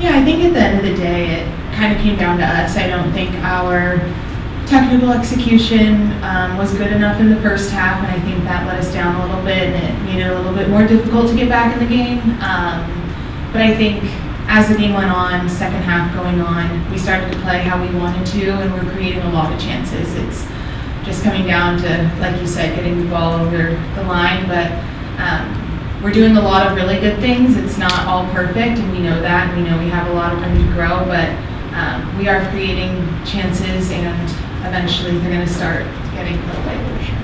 Yeah, I think at the end of the day, it kind of came down to us. I don't think our technical execution was good enough in the first half, and I think that let us down a little bit, and it made it a little bit more difficult to get back in the game. But I think as the game went on, second half going on, we started to play how we wanted to, and we're creating a lot of chances. It's just coming down to, like you said, getting the ball over the line, but we're doing a lot of really good things. It's not all perfect, and we know that, and we know we have a lot of room to grow, but we are creating chances, and eventually they're going to start getting put away for sure.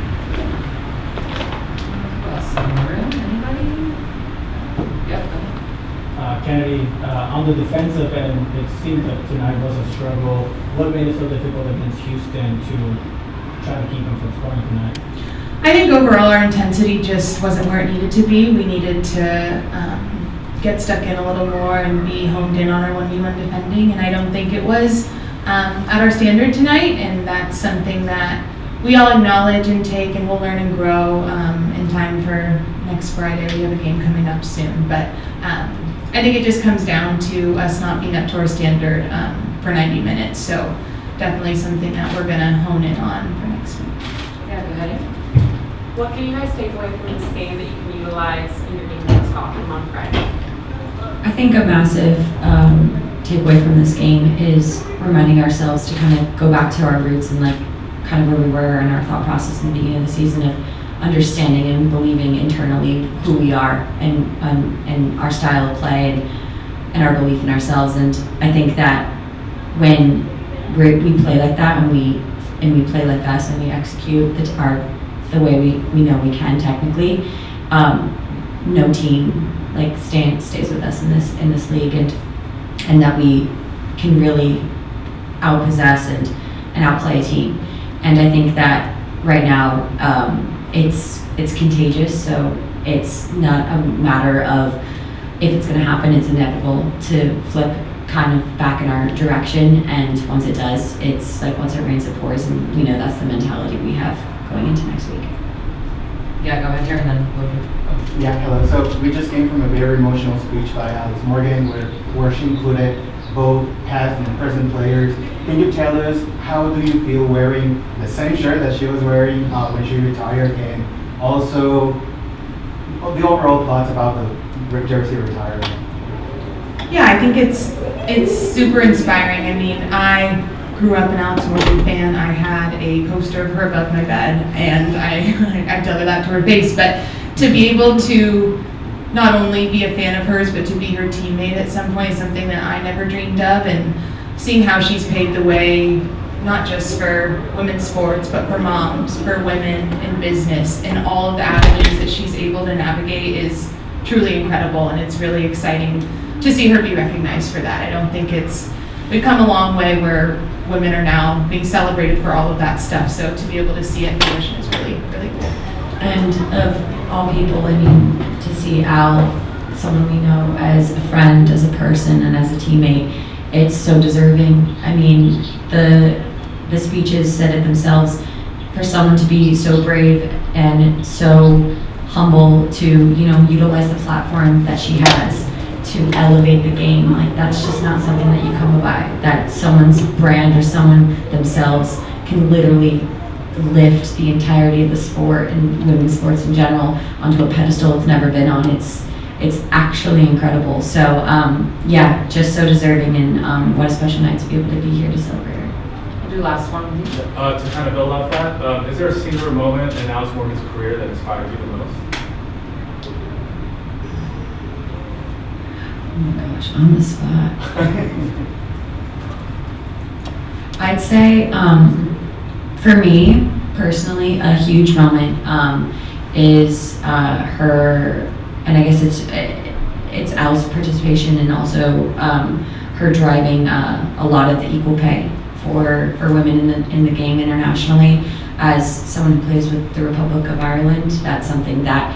Anybody? Yep. Kennedy, on the defensive end, it seemed that tonight was a struggle. What made it so difficult against Houston to try to keep them from scoring tonight? I think overall our intensity just wasn't where it needed to be. We needed to get stuck in a little more and be honed in on our 1v1 defending, and I don't think it was at our standard tonight, and that's something that we all acknowledge and take, and we'll learn and grow in time for next Friday. We have a game coming up soon, but I think it just comes down to us not being up to our standard for 90 minutes, so definitely something that we're going to hone in on for next week. Yeah, go ahead. What can you guys take away from this game that you can utilize in your game against Tottenham on Friday? I think a massive takeaway from this game is reminding ourselves to kind of go back to our roots and like kind of where we were in our thought process in the beginning of the season of understanding and believing internally who we are and our style of play and our belief in ourselves. And I think that when we play like that and we play like us and we execute the way we know we can technically, no team like stays with us in this league, and that we can really outpossess and outplay a team. And I think that right now it's contagious, so it's not a matter of if it's going to happen. It's inevitable to flip kind of back in our direction, and once it does, it's like once it rains it pours, and we know that's the mentality we have going into next week. Yeah, go ahead, Jared, and then we'll do. Yeah, hello. So we just came from a very emotional speech by Alex Morgan where she included both past and present players. Can you tell us how do you feel wearing the same shirt that she was wearing when she retired, and also the overall thoughts about the jersey retirement? Yeah, I think it's super inspiring. I mean, I grew up an Alex Morgan fan. I had a poster of her above my bed, and I tell her that to her face. But to be able to not only be a fan of hers, but to be her teammate at some point is something that I never dreamed of. And seeing how she's paved the way, not just for women's sports, but for moms, for women in business, and all of the avenues that she's able to navigate is truly incredible. And it's really exciting to see her be recognized for that. I don't think we've come a long way where women are now being celebrated for all of that stuff. So to be able to see it in fruition is really, really cool. And of all people, I mean, to see Al, someone we know as a friend, as a person, and as a teammate, it's so deserving. I mean, the speeches said it themselves. For someone to be so brave and so humble to, utilize the platform that she has to elevate the game, like that's just not something that you come by. That someone's brand or someone themselves can literally lift the entirety of the sport and women's sports in general onto a pedestal it's never been on. It's actually incredible. So yeah, just so deserving, and what a special night to be able to be here to celebrate her. We'll do last one. To kind of build off that, is there a singular moment in Alex Morgan's career that inspired you the most? Oh my gosh, on the spot. I'd say, for me personally, a huge moment is her, and I guess it's Al's participation, and also her driving a lot of the equal pay for women in the game internationally. As someone who plays with the Republic of Ireland, that's something that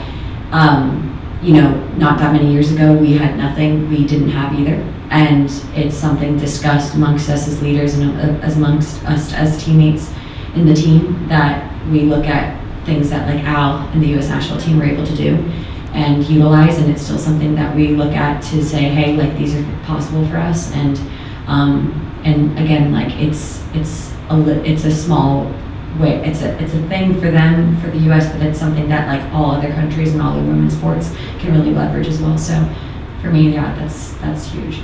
not that many years ago we had nothing, we didn't have either. And it's something discussed amongst us as leaders and as amongst us as teammates in the team, that we look at things that like Al and the U.S. national team were able to do. and utilize, and it's still something that we look at to say, hey, like these are possible for us, and again, like it's a small way, it's a thing for them, for the U.S., but it's something that like all other countries and all the women's sports can really leverage as well. So for me, yeah, that's huge.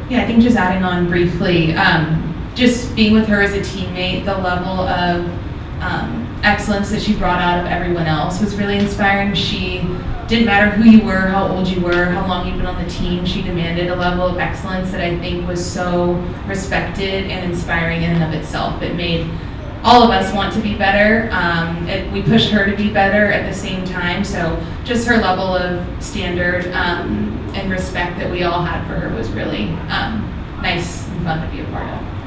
Yeah, I think just adding on briefly, just being with her as a teammate, the level of excellence that she brought out of everyone else was really inspiring. She didn't matter who you were, how old you were, how long you'd been on the team. She demanded a level of excellence that I think was so respected and inspiring in and of itself. It made all of us want to be better. We pushed her to be better at the same time. So just her level of standard and respect that we all had for her was really nice and fun to be a part of.